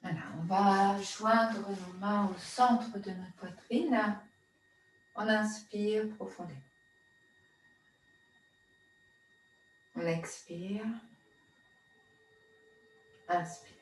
Voilà, on va joindre nos mains au centre de notre poitrine. On inspire profondément. On expire. Inspire.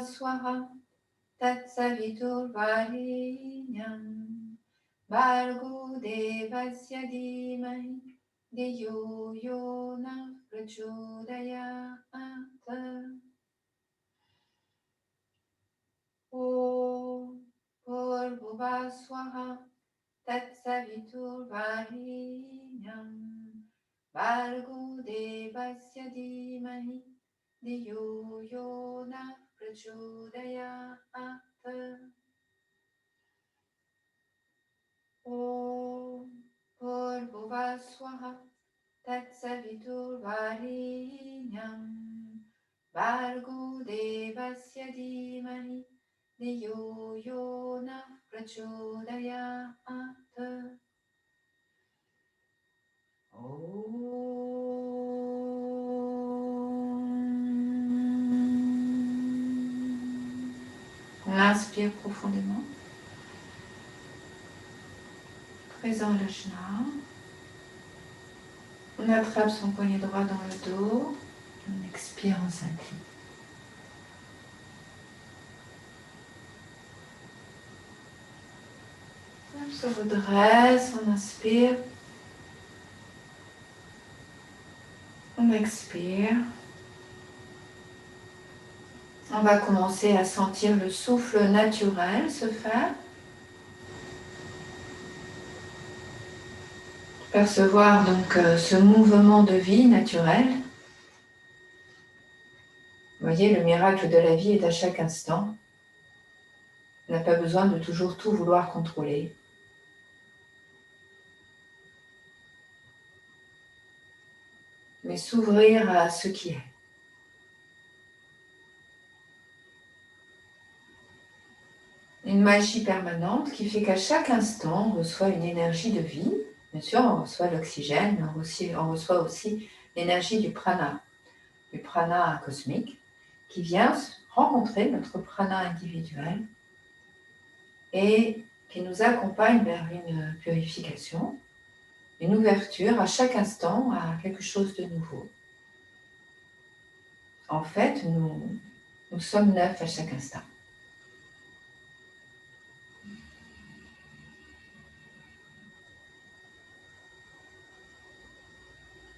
Swara Tatsaviturvarenyam Bhargo Devasya Dhimahi Dhiyo Yona Prachodayat. Om Bhurvubhuva Swaha Tatsaviturvarenyam Bhargo Devasya Dhimahi Dhiyo Yona Prachodayat. Om Bhurvubhuva Swaha Tatsaviturvarenyam Bhargo Devasya Dhimahi Dhiyo Yona Prachodayat. On inspire profondément. Présent l'ajna. On attrape son poignet droit dans le dos. On expire, on s'incline. On se redresse, on inspire. On expire. On va commencer à sentir le souffle naturel se faire. Percevoir donc ce mouvement de vie naturel. Vous voyez, le miracle de la vie est à chaque instant. On n'a pas besoin de toujours tout vouloir contrôler. Mais s'ouvrir à ce qui est. Une magie permanente qui fait qu'à chaque instant, on reçoit une énergie de vie. Bien sûr, on reçoit l'oxygène, mais on reçoit aussi l'énergie du prana cosmique, qui vient rencontrer notre prana individuel et qui nous accompagne vers une purification, une ouverture à chaque instant à quelque chose de nouveau. En fait, nous sommes neufs à chaque instant.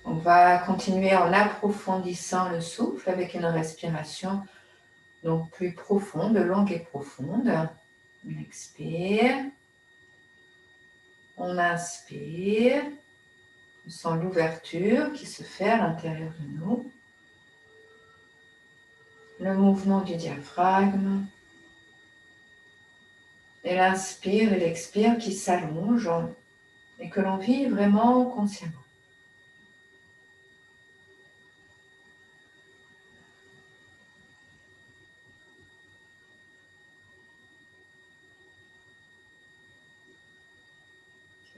On va continuer en approfondissant le souffle avec une respiration donc plus profonde, longue et profonde. On expire. On inspire. On sent l'ouverture qui se fait à l'intérieur de nous. Le mouvement du diaphragme. Et l'inspire et l'expire qui s'allongent et que l'on vit vraiment consciemment.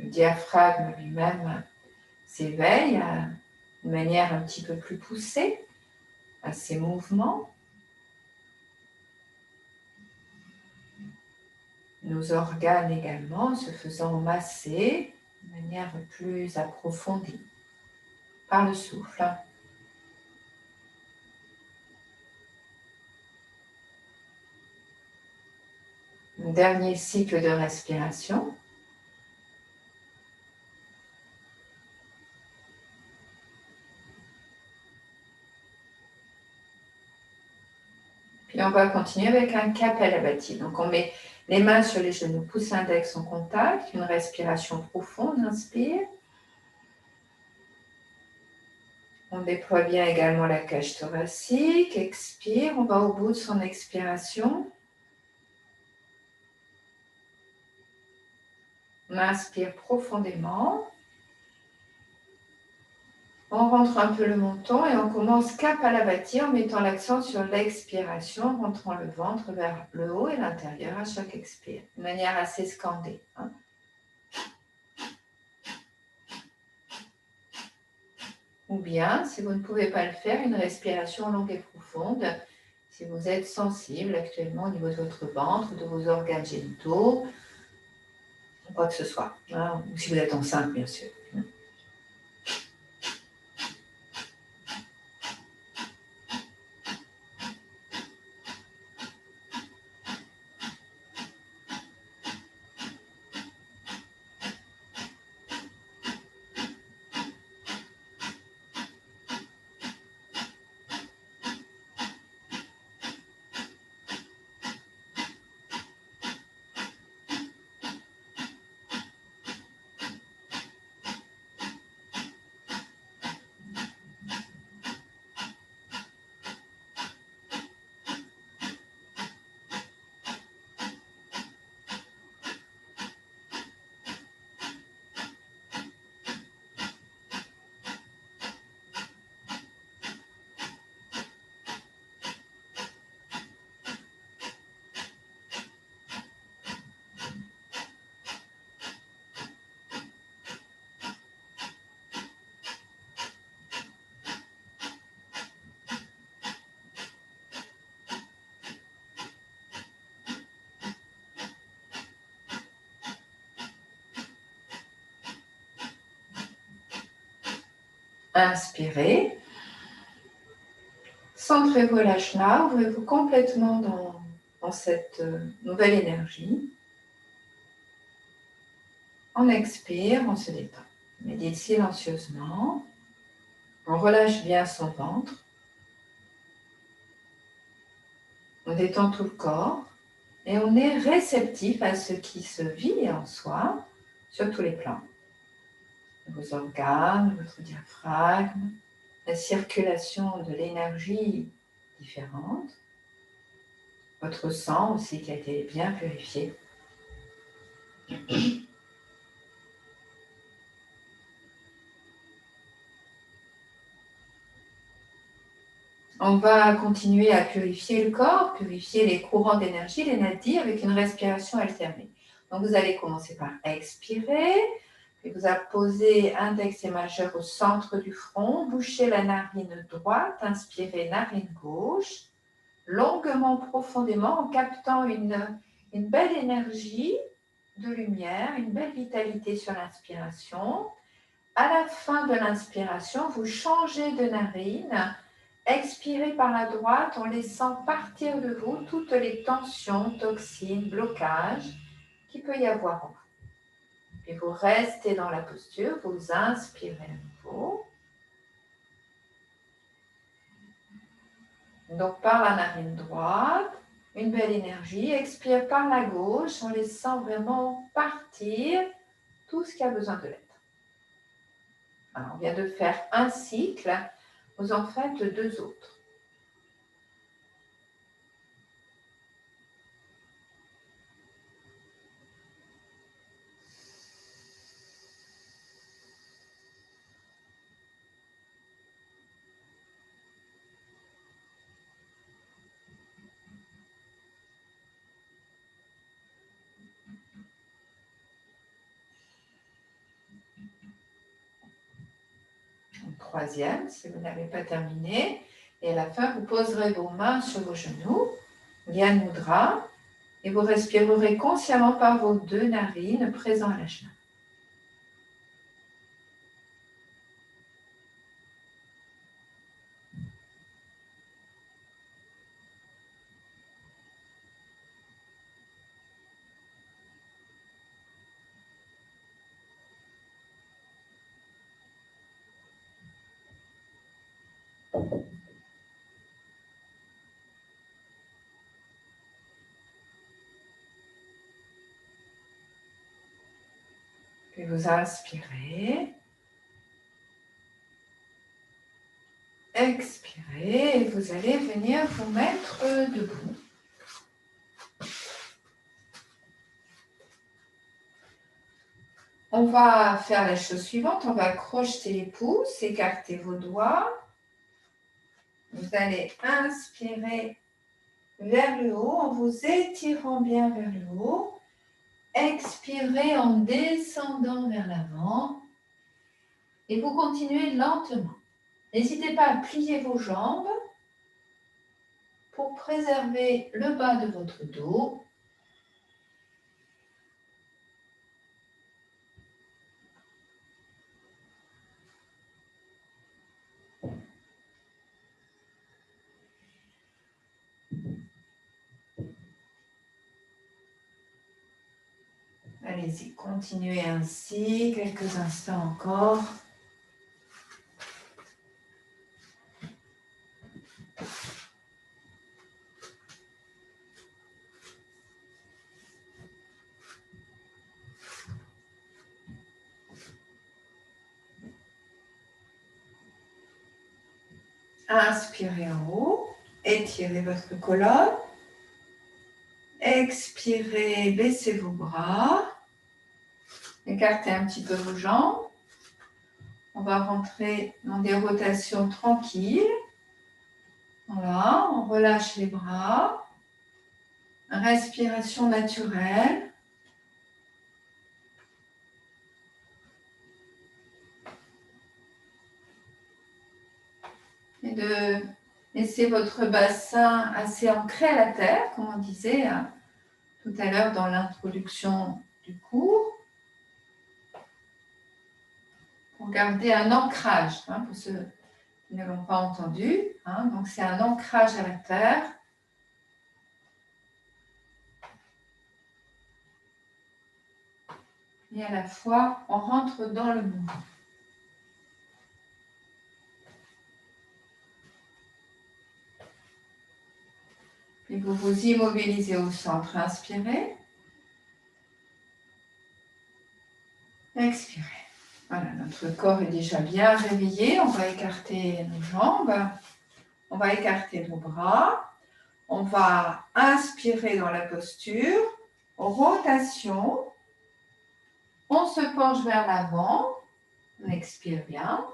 Le diaphragme lui-même s'éveille de manière un petit peu plus poussée à ses mouvements. Nos organes également se faisant masser de manière plus approfondie par le souffle. Un dernier cycle de respiration. Puis on va continuer avec un Kapalabhati. Donc on met les mains sur les genoux, pouce index en contact, une respiration profonde, inspire. On déploie bien également la cage thoracique, expire, on va au bout de son expiration. On inspire profondément. On rentre un peu le menton et on commence Kapalabhati en mettant l'accent sur l'expiration, rentrant le ventre vers le haut et l'intérieur à chaque expire, de manière assez scandée. Ou bien, si vous ne pouvez pas le faire, une respiration longue et profonde, si vous êtes sensible actuellement au niveau de votre ventre, de vos organes génitaux, ou quoi que ce soit, ou si vous êtes enceinte, bien sûr. Inspirez. Centrez-vous à l'ajna, ouvrez-vous complètement dans cette nouvelle énergie. On expire, on se détend. Médite silencieusement. On relâche bien son ventre. On détend tout le corps. Et on est réceptif à ce qui se vit en soi sur tous les plans. Vos organes, votre diaphragme, la circulation de l'énergie différente, votre sang aussi qui a été bien purifié. On va continuer à purifier le corps, purifier les courants d'énergie, les nadis, avec une respiration alternée. Donc vous allez commencer par expirer, puis vous allez poser index et majeur au centre du front, bouchez la narine droite, inspirez narine gauche, longuement, profondément, en captant une belle énergie de lumière, une belle vitalité sur l'inspiration. À la fin de l'inspiration, vous changez de narine. Expirez par la droite en laissant partir de vous toutes les tensions, toxines, blocages qu'il peut y avoir en vous. Puis vous restez dans la posture, vous inspirez à nouveau. Donc par la narine droite, une belle énergie. Expire par la gauche en laissant vraiment partir tout ce qui a besoin de l'être. Alors, on vient de faire un cycle, vous en faites 2 autres. Troisième, si vous n'avez pas terminé. Et à la fin, vous poserez vos mains sur vos genoux, Gyan Mudra, et vous respirerez consciemment par vos 2 narines présents à l'ajna. vous inspirez. Expirez et vous allez venir vous mettre debout. On va faire la chose suivante, on va crocheter les pouces, écarter vos doigts. Vous allez inspirer vers le haut en vous étirant bien vers le haut. Expirez en descendant vers l'avant et vous continuez lentement. N'hésitez pas à plier vos jambes pour préserver le bas de votre dos. Allez-y, continuez ainsi, quelques instants encore. Inspirez en haut, étirez votre colonne. Expirez, baissez vos bras. Écartez un petit peu vos jambes. On va rentrer dans des rotations tranquilles. Voilà, on relâche les bras. Respiration naturelle. Et de laisser votre bassin assez ancré à la terre, comme on disait tout à l'heure dans l'introduction du cours, pour garder un ancrage, pour ceux qui ne l'ont pas entendu. Donc c'est un ancrage à la terre. Et à la fois, on rentre dans le mouvement. Et vous vous immobilisez au centre. Inspirez. Expirez. Voilà, notre corps est déjà bien réveillé. On va écarter nos jambes. On va écarter nos bras. On va inspirer dans la posture. Rotation. On se penche vers l'avant. On expire bien.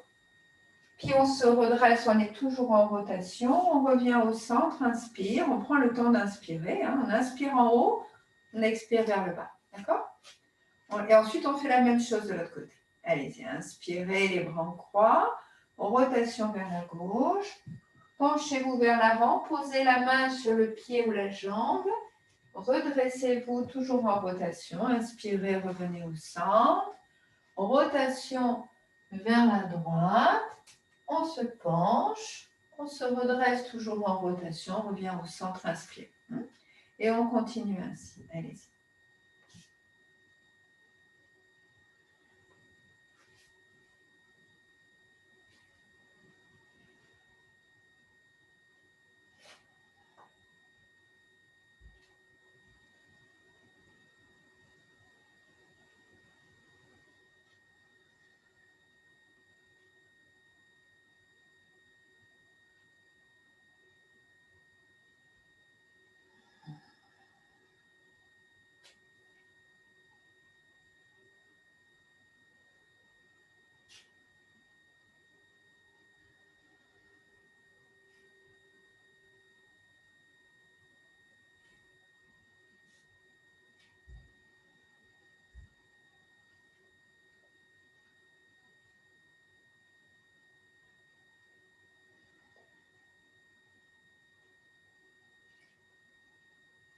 Puis on se redresse, on est toujours en rotation. On revient au centre, inspire. On prend le temps d'inspirer. On inspire en haut. On expire vers le bas. D'accord ? Et ensuite, on fait la même chose de l'autre côté. Allez-y, inspirez les bras en croix. Rotation vers la gauche. Penchez-vous vers l'avant. Posez la main sur le pied ou la jambe. Redressez-vous toujours en rotation. Inspirez, revenez au centre. Rotation vers la droite. On se penche. On se redresse toujours en rotation. On revient au centre, inspire. Et on continue ainsi. Allez-y.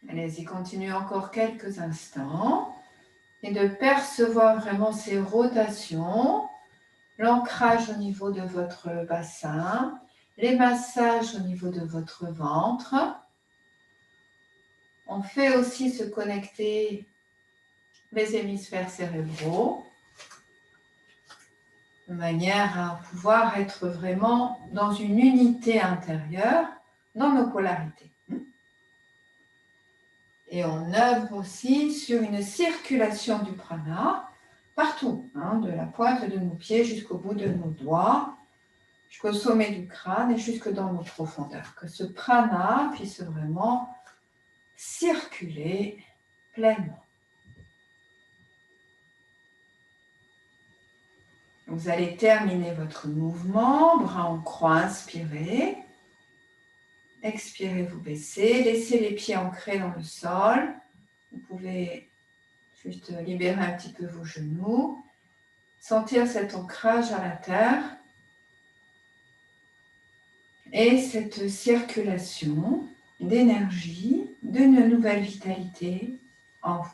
Allez-y, continuez encore quelques instants et de percevoir vraiment ces rotations, l'ancrage au niveau de votre bassin, les massages au niveau de votre ventre. On fait aussi se connecter les hémisphères cérébraux de manière à pouvoir être vraiment dans une unité intérieure dans nos polarités. Et on œuvre aussi sur une circulation du prana partout, hein, de la pointe de nos pieds jusqu'au bout de nos doigts, jusqu'au sommet du crâne et jusque dans nos profondeurs. Que ce prana puisse vraiment circuler pleinement. Vous allez terminer votre mouvement, bras en croix, inspirez. Expirez, vous baissez. Laissez les pieds ancrés dans le sol. Vous pouvez juste libérer un petit peu vos genoux. Sentir cet ancrage à la terre. Et cette circulation d'énergie, d'une nouvelle vitalité en vous.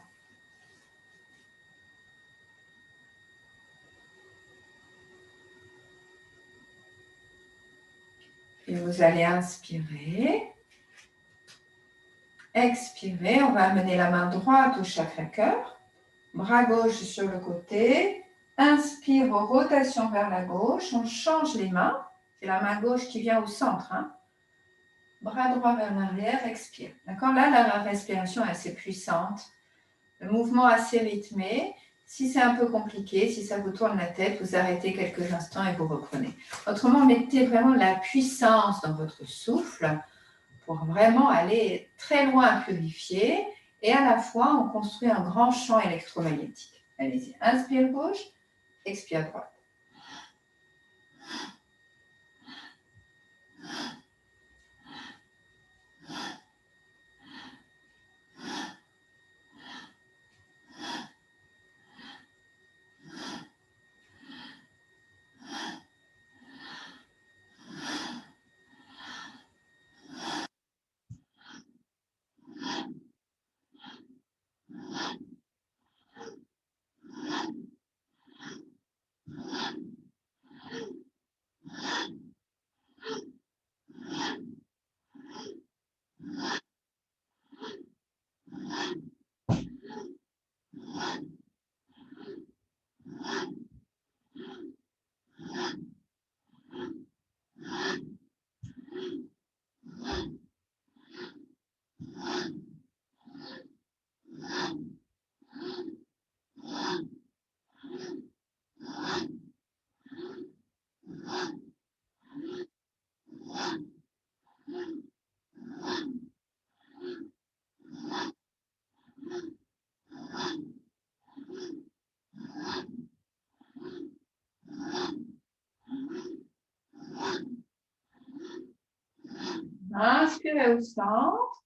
Et vous allez inspirer. Expirez. On va amener la main droite au chakra cœur. Bras gauche sur le côté. Inspire, rotation vers la gauche. On change les mains. C'est la main gauche qui vient au centre. Hein. Bras droit vers l'arrière. Expire. D'accord? Là, la respiration est assez puissante. Le mouvement assez rythmé. Si c'est un peu compliqué, si ça vous tourne la tête, vous arrêtez quelques instants et vous reprenez. Autrement, mettez vraiment la puissance dans votre souffle pour vraiment aller très loin à purifier et à la fois on construit un grand champ électromagnétique. Allez-y, inspire gauche, expire droite. Inspirez au centre.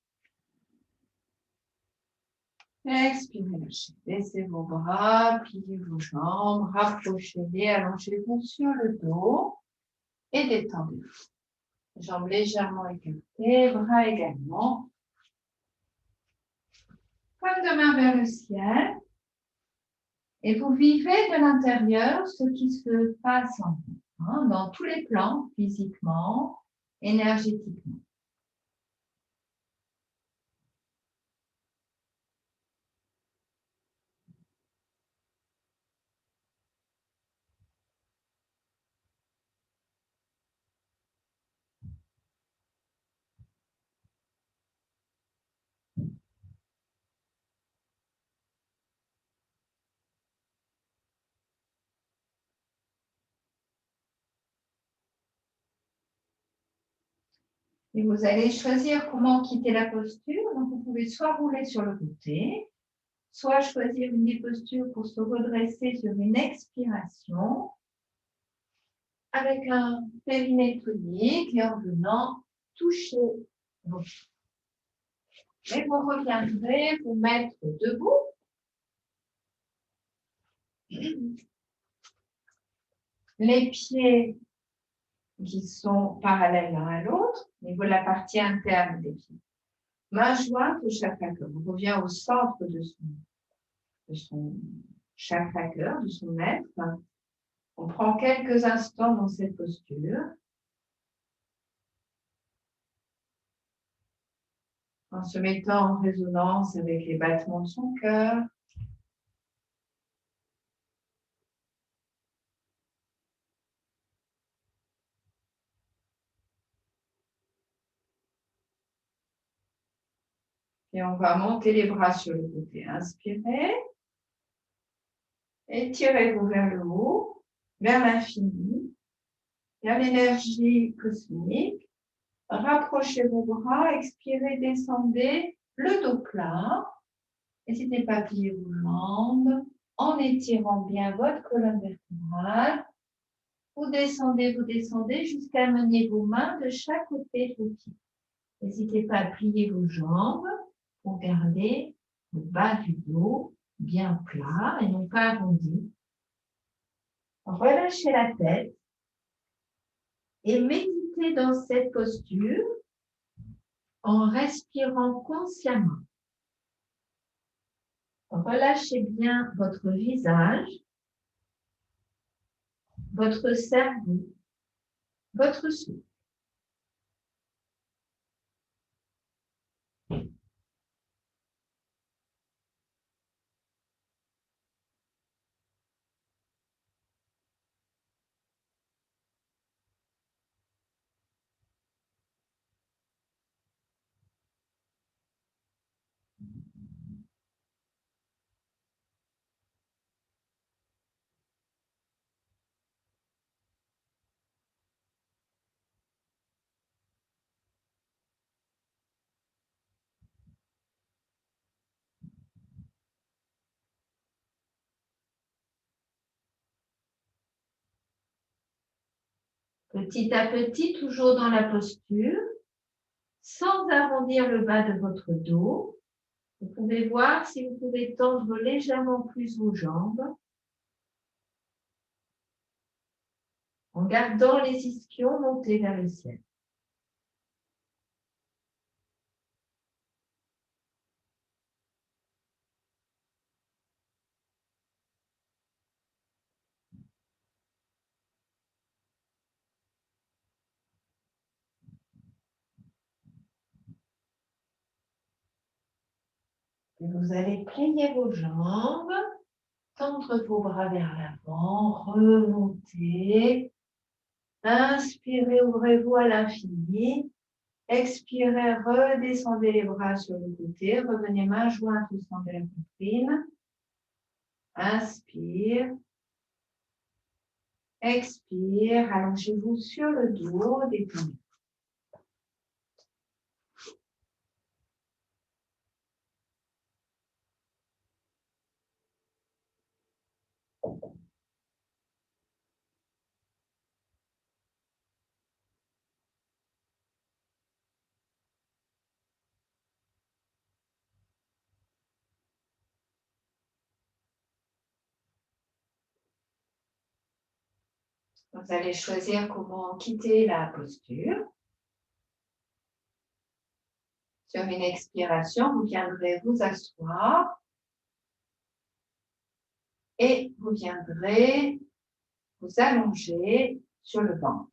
Expirez, lâchez. Baissez vos bras, pliez vos jambes, rapprochez-les, allongez-vous sur le dos et détendez-vous. Jambes légèrement écartées, bras également. Pointe de main vers le ciel. Et vous vivez de l'intérieur ce qui se passe en vous, hein, dans tous les plans, physiquement, énergétiquement. Et vous allez choisir comment quitter la posture. Donc, vous pouvez soit rouler sur le côté, soit choisir une des postures pour se redresser sur une expiration avec un périnée tonique et en venant toucher vos pieds. Et vous reviendrez vous mettre debout. Les pieds qui sont parallèles l'un à l'autre, au niveau de la partie interne des pieds. Main jointe au chakra cœur. On revient au centre de son chakra cœur, de son être. On prend quelques instants dans cette posture. En se mettant en résonance avec les battements de son cœur. Et on va monter les bras sur le côté. Inspirez. Étirez-vous vers le haut, vers l'infini, vers l'énergie cosmique. Rapprochez vos bras, expirez, descendez, le dos plat. N'hésitez pas à plier vos jambes en étirant bien votre colonne vertébrale. Vous descendez jusqu'à mener vos mains de chaque côté de vos pieds. N'hésitez pas à plier vos jambes pour garder le bas du dos bien plat et non pas arrondi. Relâchez la tête et méditez dans cette posture en respirant consciemment. Relâchez bien votre visage, votre cerveau, votre souffle. Petit à petit, toujours dans la posture, sans arrondir le bas de votre dos. Vous pouvez voir si vous pouvez tendre légèrement plus vos jambes en gardant les ischions montés vers le ciel. Et vous allez plier vos jambes, tendre vos bras vers l'avant, remonter. Inspirez, ouvrez-vous à l'infini. Expirez, redescendez les bras sur le côté. Revenez main jointe au centre de la poitrine. Inspire. Expire. Allongez-vous sur le dos. Détendez. Vous allez choisir comment quitter la posture. Sur une expiration, vous viendrez vous asseoir et vous viendrez vous allonger sur le ventre.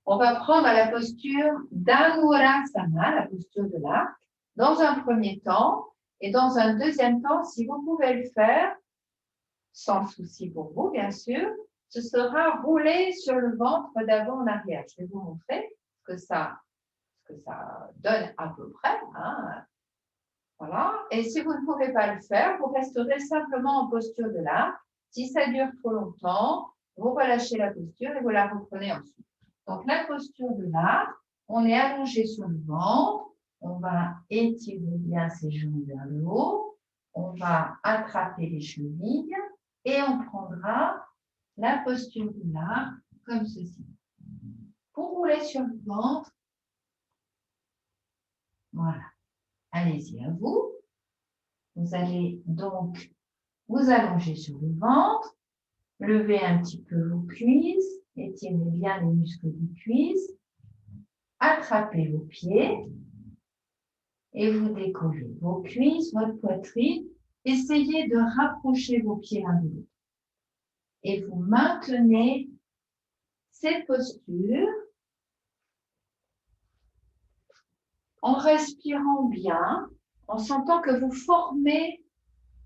On va prendre la posture d'Anurasana, la posture de l'arc, dans un premier temps. Et dans un deuxième temps, si vous pouvez le faire, sans souci pour vous, bien sûr, ce sera rouler sur le ventre d'avant en arrière. Je vais vous montrer ce que ça donne à peu près. Hein. Voilà. Et si vous ne pouvez pas le faire, vous resterez simplement en posture de l'arc. Si ça dure trop longtemps, vous relâchez la posture et vous la reprenez ensuite. Donc, la posture de l'arc, on est allongé sur le ventre. On va étirer bien ses genoux vers le haut. On va attraper les chevilles et on prendra la posture de l'arc comme ceci. Pour rouler sur le ventre, voilà. Allez-y, à vous. Vous allez donc vous allonger sur le ventre, lever un petit peu vos cuisses, étirez bien les muscles des cuisses, attrapez vos pieds et vous décollez vos cuisses, votre poitrine. Essayez de rapprocher vos pieds l'un de l'autre. Et vous maintenez cette posture en respirant bien, en sentant que vous formez.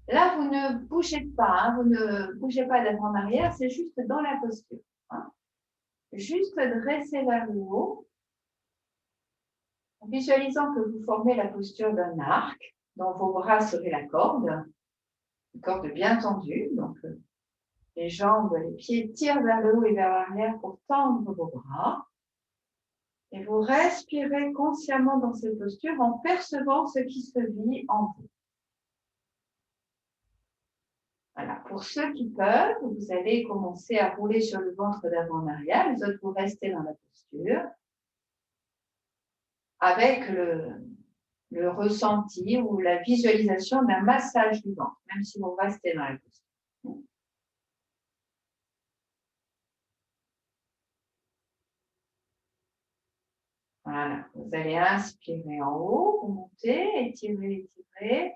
Là, vous ne bougez pas, hein, vous ne bougez pas d'avant en arrière, c'est juste dans la posture. Hein. Juste dresser vers le haut, en visualisant que vous formez la posture d'un arc, dont vos bras seraient la corde. Corde bien tendue. Donc, les jambes, les pieds tirent vers le haut et vers l'arrière pour tendre vos bras. Et vous respirez consciemment dans cette posture en percevant ce qui se vit en vous. Voilà. Pour ceux qui peuvent, vous allez commencer à rouler sur le ventre d'avant en arrière. Les autres, vous restez dans la posture avec le ressenti ou la visualisation d'un massage du ventre, même si vous restez dans la posture. Voilà. Vous allez inspirer en haut, vous montez, étirez, étirez.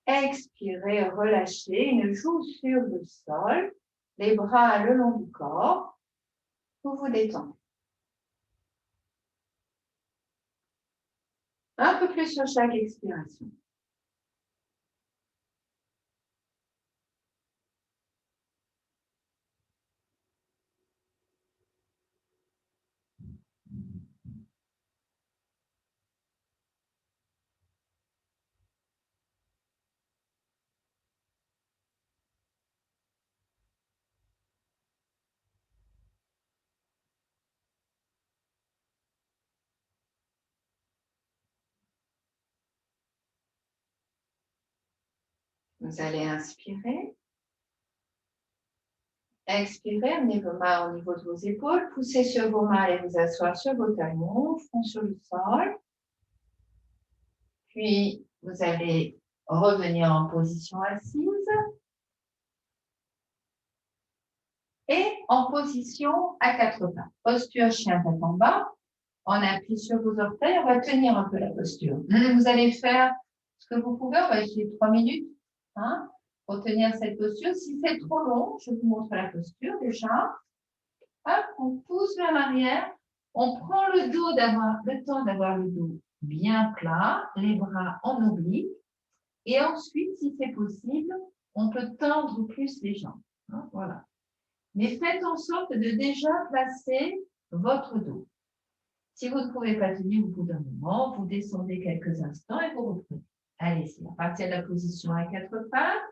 Expirez, relâchez, une joue sur le sol, les bras le long du corps. Vous vous détendez. Un peu plus sur chaque expiration. Vous allez inspirer. Expirez, amenez vos mains au niveau de vos épaules. Poussez sur vos mains et vous asseoir sur vos talons, front sur le sol. Puis, vous allez revenir en position assise. Et en position à quatre pattes. Posture chien tête en bas. On appuie sur vos orteils. On va tenir un peu la posture. Vous allez faire ce que vous pouvez. On va essayer 3 minutes pour tenir cette posture. Si c'est trop long, je vous montre la posture déjà. Hop, on pousse vers l'arrière. On prend le temps d'avoir le dos bien plat, les bras en oblique. Et ensuite, si c'est possible, on peut tendre plus les jambes. Voilà. Mais faites en sorte de déjà placer votre dos. Si vous ne pouvez pas tenir au bout d'un moment, vous descendez quelques instants et vous reprenez. Allez-y, à partir de la position à quatre pattes,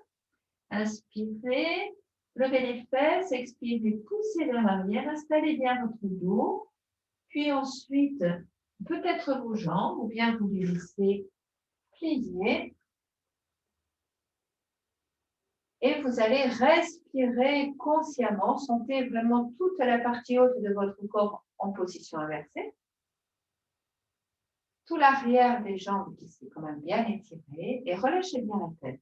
inspirez, levez les fesses, expirez, poussez vers l'arrière, installez bien votre dos, puis ensuite, peut-être vos jambes, ou bien vous les laissez plier. Et vous allez respirer consciemment. Sentez vraiment toute la partie haute de votre corps en position inversée. Tout l'arrière des jambes qui s'est quand même bien étiré. Et relâchez bien la tête.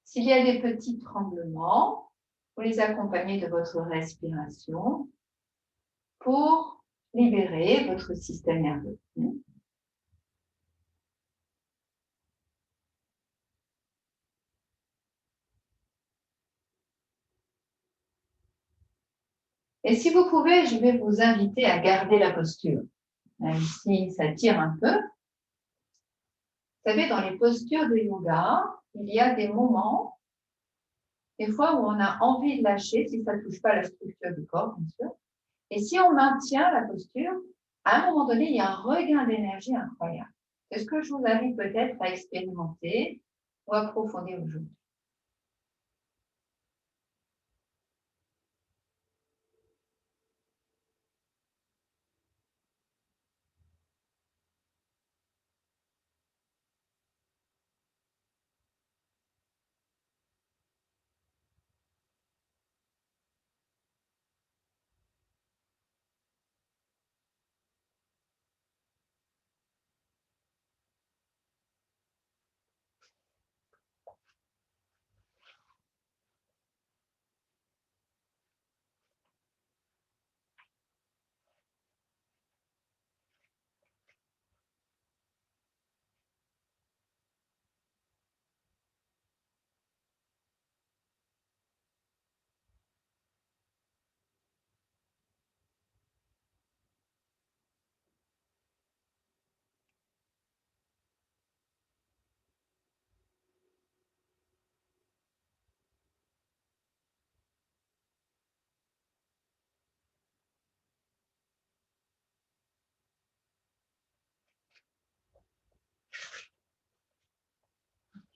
S'il y a des petits tremblements, vous les accompagnez de votre respiration pour libérer votre système nerveux. Et si vous pouvez, je vais vous inviter à garder la posture, même si ça tire un peu. Vous savez, dans les postures de yoga, il y a des moments, des fois où on a envie de lâcher, si ça ne touche pas à la structure du corps, bien sûr. Et si on maintient la posture, à un moment donné, il y a un regain d'énergie incroyable. C'est ce que je vous invite peut-être à expérimenter ou approfondir aujourd'hui.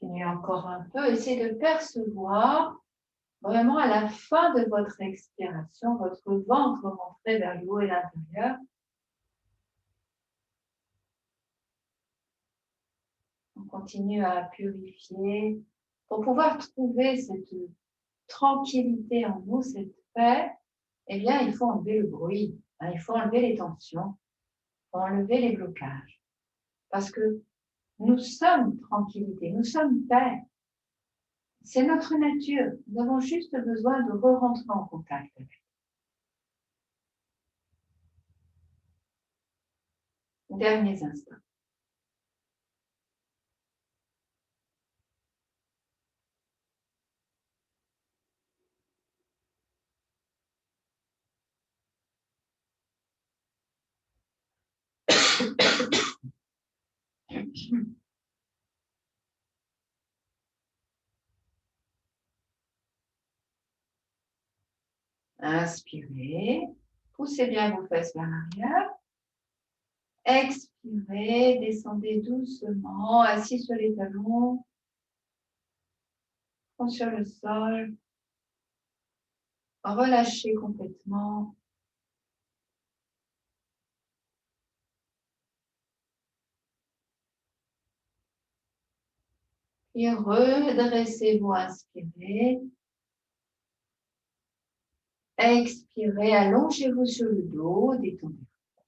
Continuez encore un peu. Essayez de percevoir vraiment à la fin de votre expiration, votre ventre rentré vers le haut et l'intérieur. On continue à purifier pour pouvoir trouver cette tranquillité en nous, cette paix. Eh bien, il faut enlever le bruit, hein, il faut enlever les tensions, il faut enlever les blocages. Parce que nous sommes tranquillité, nous sommes paix. C'est notre nature. Nous avons juste besoin de re-rentrer en contact avec. Derniers instants. Inspirez, poussez bien vos fesses vers l'arrière. Expirez, descendez doucement, assis sur les talons, front sur le sol. Relâchez complètement. Et redressez-vous, inspirez. Expirez, allongez-vous sur le dos, détendez.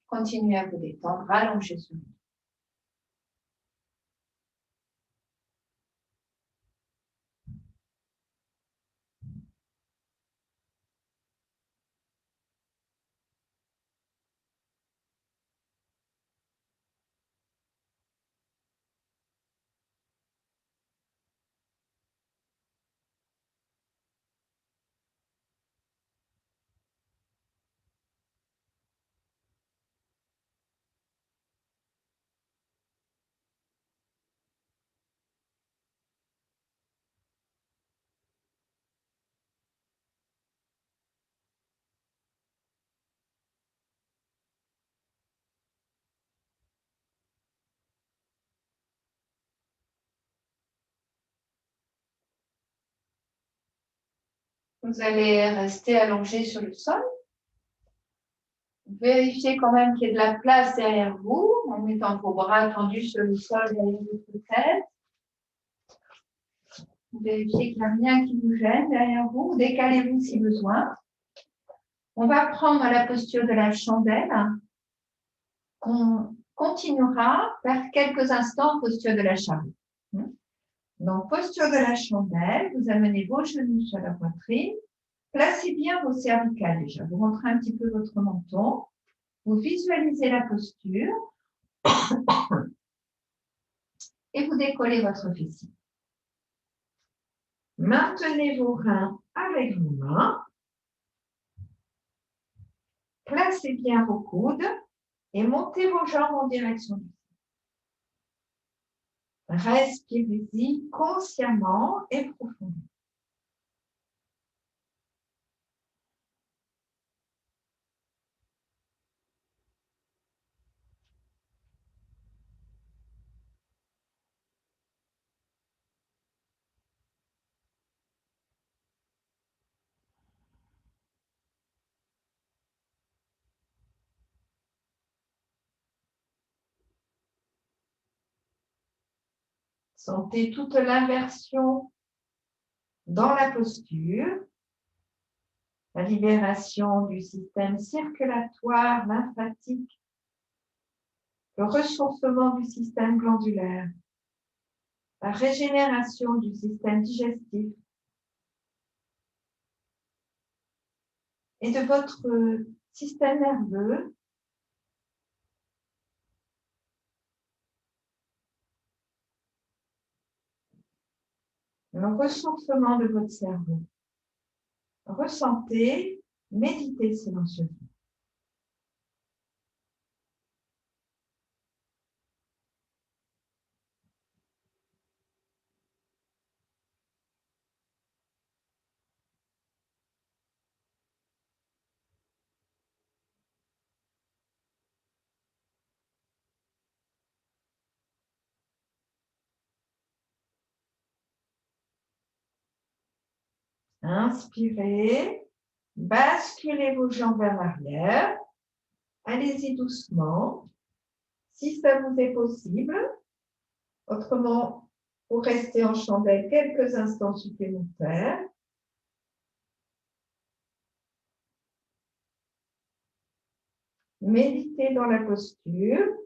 Continuez à vous détendre, allongez sur le dos. Vous allez rester allongé sur le sol. Vérifiez quand même qu'il y ait de la place derrière vous, en mettant vos bras tendus sur le sol derrière votre tête. Vérifiez qu'il n'y a rien qui vous gêne derrière vous. Décalez-vous si besoin. On va prendre la posture de la chandelle. On continuera faire quelques instants posture de la charrue. Donc, posture de la chandelle, vous amenez vos genoux sur la poitrine. Placez bien vos cervicales déjà. Vous rentrez un petit peu votre menton. Vous visualisez la posture et vous décollez votre fessier. Maintenez vos reins avec vos mains. Placez bien vos coudes et montez vos jambes en direction du ciel. Respirez-y consciemment et profondément. Sentez toute l'inversion dans la posture, la libération du système circulatoire, lymphatique, le ressourcement du système glandulaire, la régénération du système digestif et de votre système nerveux, le ressourcement de votre cerveau. Ressentez, méditez silencieusement. Inspirez, basculez vos jambes vers l'arrière. Allez-y doucement, si ça vous est possible. Autrement, vous restez en chandelle quelques instants supplémentaires. Méditez dans la posture.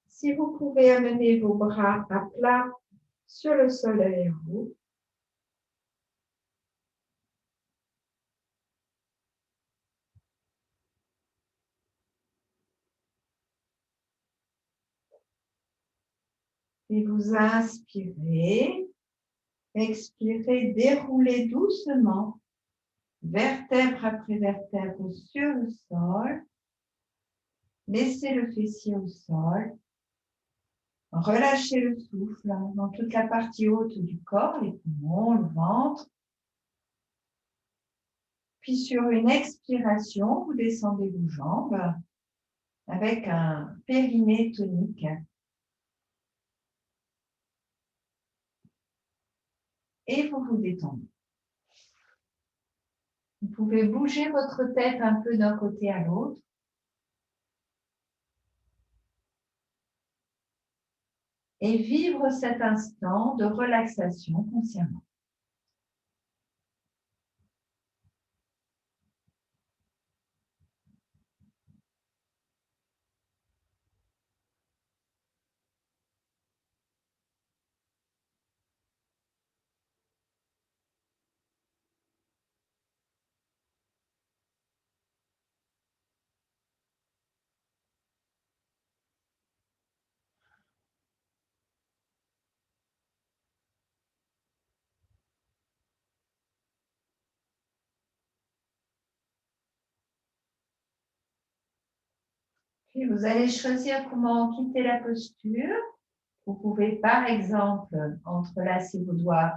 Si vous pouvez amener vos bras à plat sur le sol derrière vous. Et vous inspirez, expirez, déroulez doucement, vertèbre après vertèbre sur le sol. Laissez le fessier au sol. Relâchez le souffle dans toute la partie haute du corps, les poumons, le ventre. Puis sur une expiration, vous descendez vos jambes avec un périnée tonique. Et vous vous détendez. Vous pouvez bouger votre tête un peu d'un côté à l'autre. Et vivre cet instant de relaxation consciemment. Puis vous allez choisir comment quitter la posture. Vous pouvez par exemple entrelacer vos doigts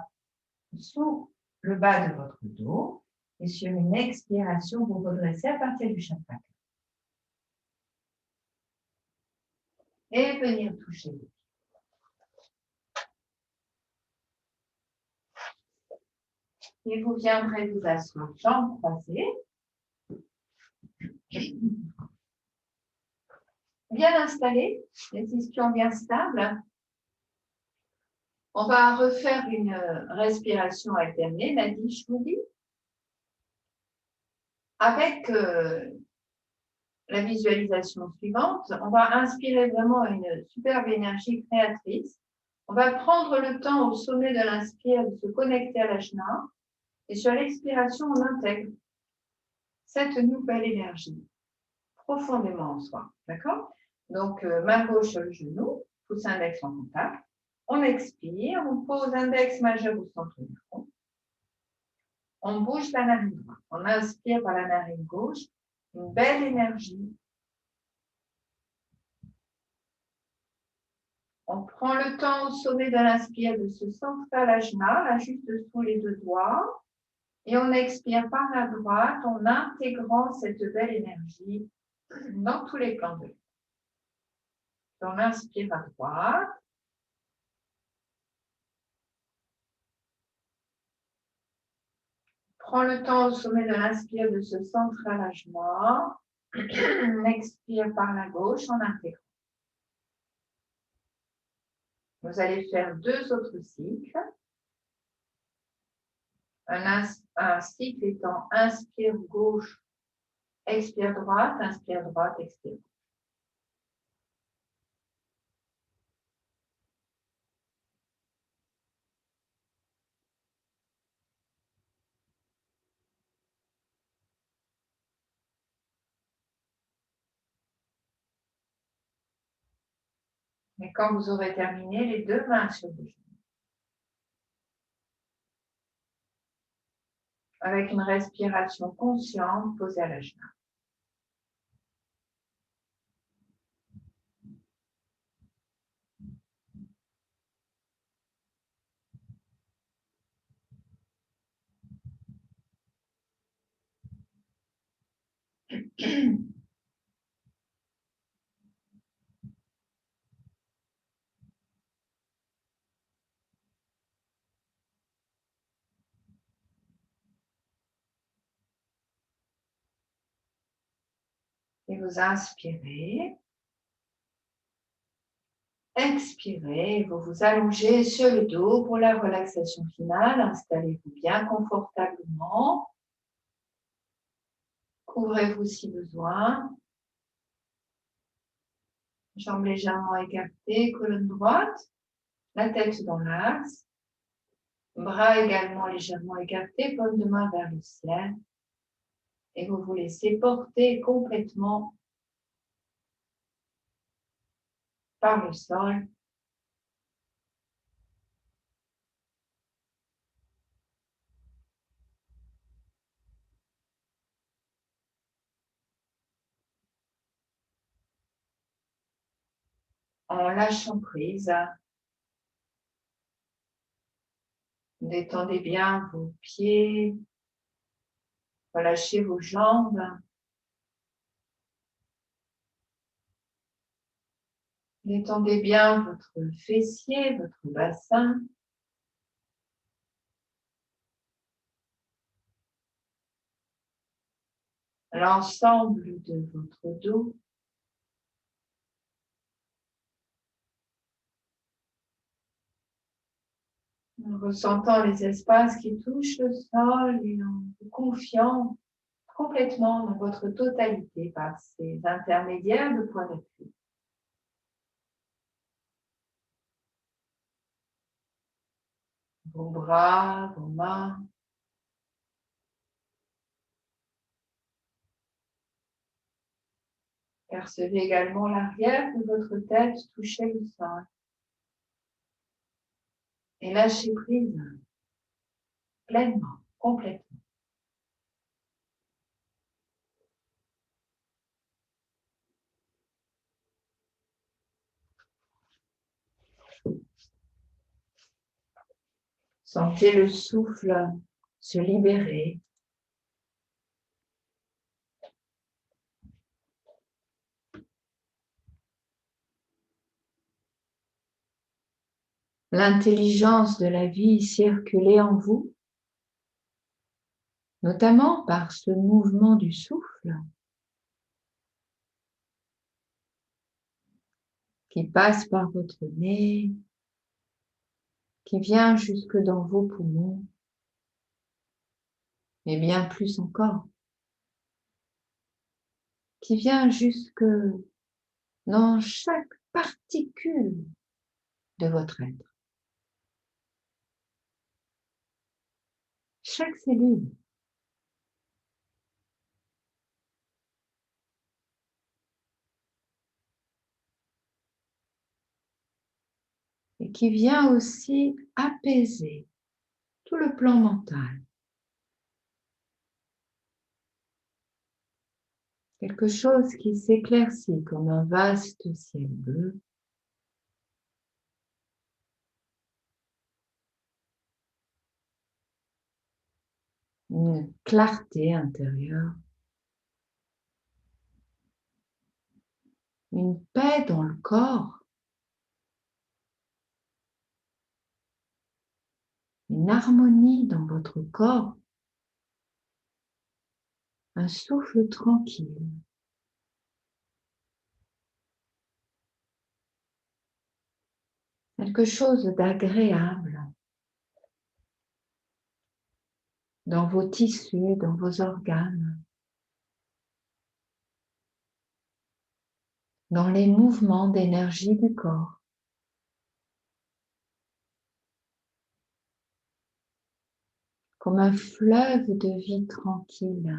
sous le bas de votre dos et sur une expiration, vous redressez à partir du chakra. Et venir toucher les pieds. Et vous viendrez vous asseoir, jambes croisées. Bien installé, les ischions bien stables. On va refaire une respiration alternée, Nadi Shmudi, avec la visualisation suivante. On va inspirer vraiment une superbe énergie créatrice. On va prendre le temps au sommet de l'inspire de se connecter à l'ajna et sur l'expiration, on intègre cette nouvelle énergie profondément en soi. D'accord? Donc, main gauche sur le genou, pouce index en contact. On expire, on pose index majeur au centre du front. On bouge la narine droite. On inspire par la narine gauche, une belle énergie. On prend le temps au sommet de l'inspire de se centrer à l'ajna, là juste sous les deux doigts. Et on expire par la droite en intégrant cette belle énergie dans tous les plans de vie. On inspire à droite. Prends le temps au sommet de l'inspire de se centrer à l'ajna. On expire par la gauche en intégrant. Vous allez faire deux autres cycles. Un cycle étant inspire gauche, expire droite, expire. Et quand vous aurez terminé, les deux mains sur vos genoux. Avec une respiration consciente posée à la genoux. Et vous inspirez. Expirez, vous vous allongez sur le dos pour la relaxation finale. Installez-vous bien confortablement. Couvrez-vous si besoin. Jambes légèrement écartées, colonne droite, la tête dans l'axe. Bras également légèrement écartés, paume de main vers le ciel. Et vous vous laissez porter complètement par le sol. En lâchant prise, détendez bien vos pieds, relâchez vos jambes. Détendez bien votre fessier, votre bassin. L'ensemble de votre dos. En ressentant les espaces qui touchent le sol et en vous confiant complètement dans votre totalité par ces intermédiaires de points d'appui. Vos bras, vos mains. Percevez également l'arrière de votre tête toucher le sol. Et lâchez prise pleinement, complètement. Sentez le souffle se libérer. L'intelligence de la vie circuler en vous, notamment par ce mouvement du souffle qui passe par votre nez, qui vient jusque dans vos poumons, mais bien plus encore, qui vient jusque dans chaque particule de votre être, chaque cellule. Et qui vient aussi apaiser tout le plan mental. Quelque chose qui s'éclaircit comme un vaste ciel bleu. Une clarté intérieure. Une paix dans le corps. Une harmonie dans votre corps. Un souffle tranquille. Quelque chose d'agréable dans vos tissus, dans vos organes, dans les mouvements d'énergie du corps. Comme un fleuve de vie tranquille,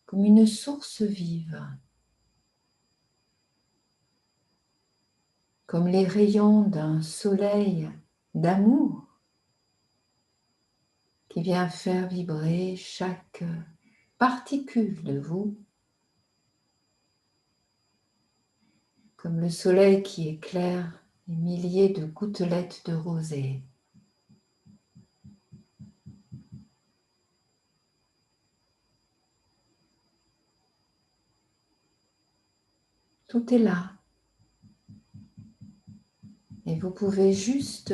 comme une source vive, comme les rayons d'un soleil d'amour qui vient faire vibrer chaque particule de vous, comme le soleil qui éclaire des milliers de gouttelettes de rosée. Tout est là. Et vous pouvez juste,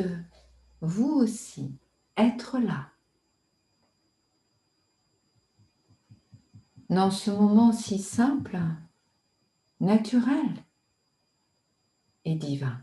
vous aussi, être là. dans ce moment si simple, naturel et divin.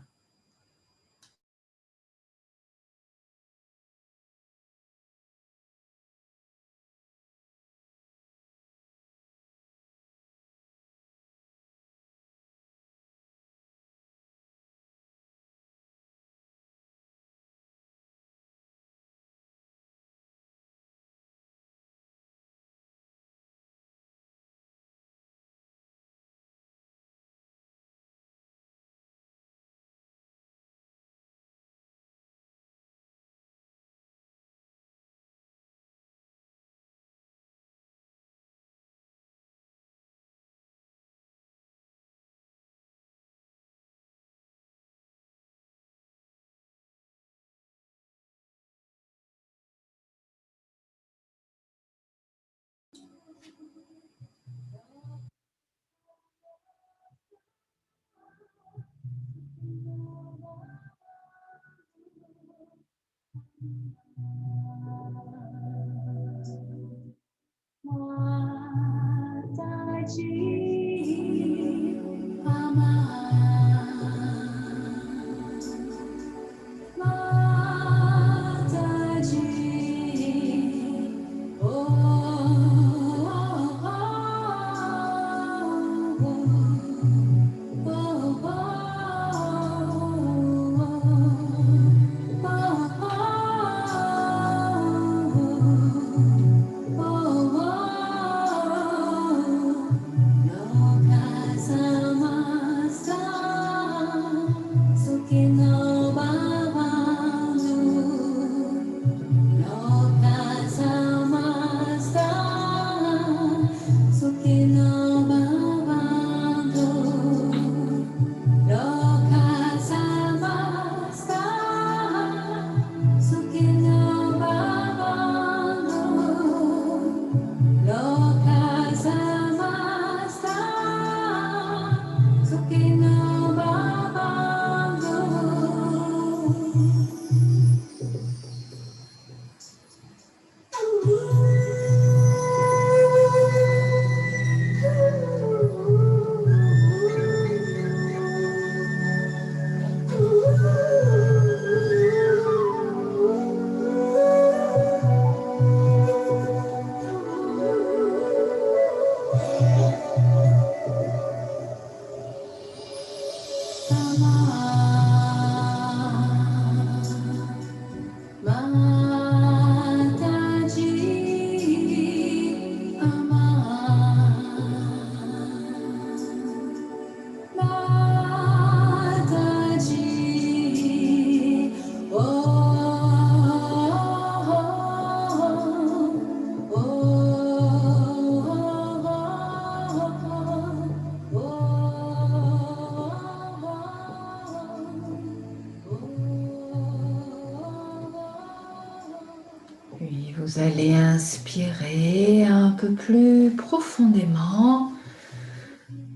Puis vous allez inspirer un peu plus profondément.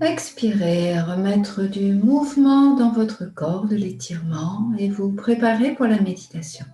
Expirez, remettre du mouvement dans votre corps, de l'étirement et vous préparer pour la méditation.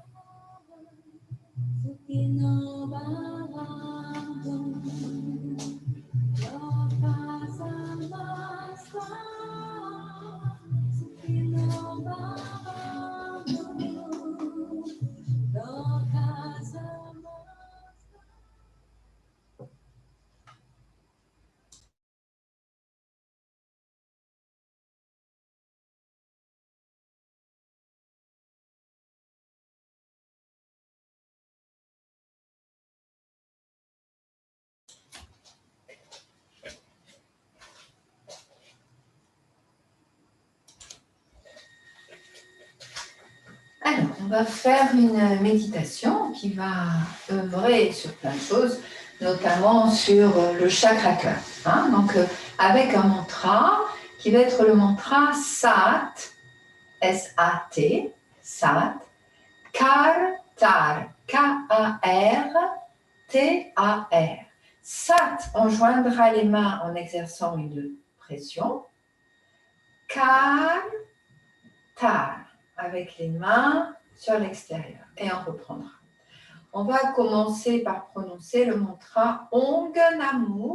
Alors, on va faire une méditation qui va œuvrer sur plein de choses, notamment sur le chakra cœur. Hein? Donc, avec un mantra qui va être le mantra SAT, S-A-T, SAT, Kar-Tar, K-A-R-T-A-R. SAT, on joindra les mains en exerçant une pression. Kar-Tar, avec les mains sur l'extérieur. Et on reprendra. On va commencer par prononcer le mantra Ong Namu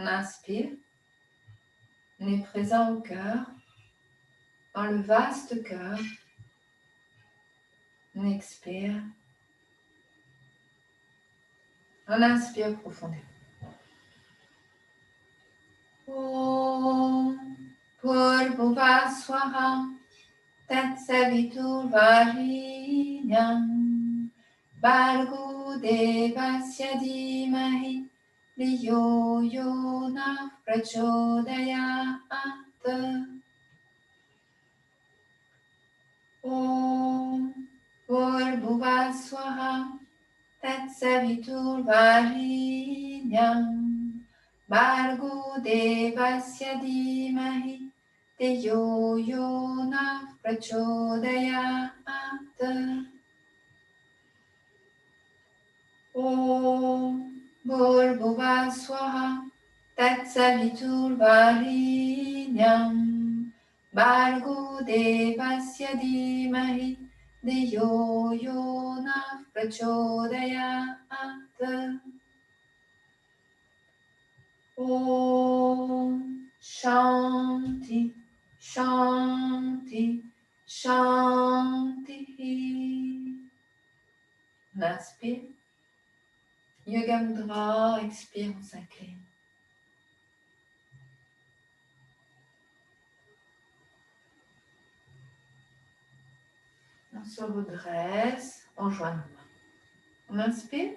On inspire. On est présent au cœur, dans le vaste cœur. On expire. On inspire profondément. Om Bhurbuva Swaha Tatsavitur Varenyam Bhargo Devasya Dhimahi Dhiyo Yona Prachodayat. Om Bhurbuva Swaha Tatsavitur Varenyam Bhargo Devasya Dhimahi Dhiyo Yona Prachodayat. Om Bhurbuva Swaha Tatsavitur Varenyam Bhargo Devasya Dhimahi Dhiyo Yona Prachodayat. Om Shanti, Shanti, Shanti. On inspire. Yoga Mudra, expire, on s'incline. On se redresse, on joint nos mains. On inspire.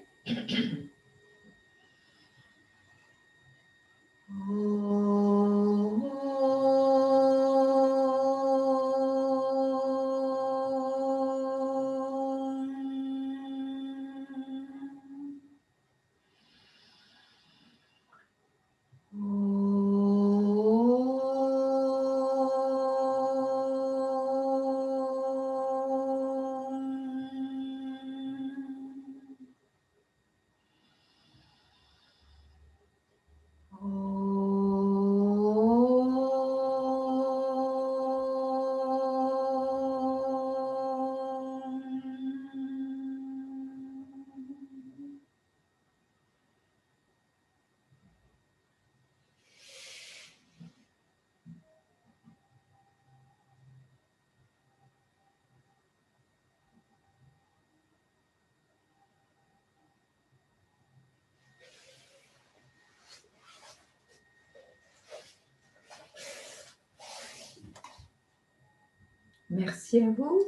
Merci à vous.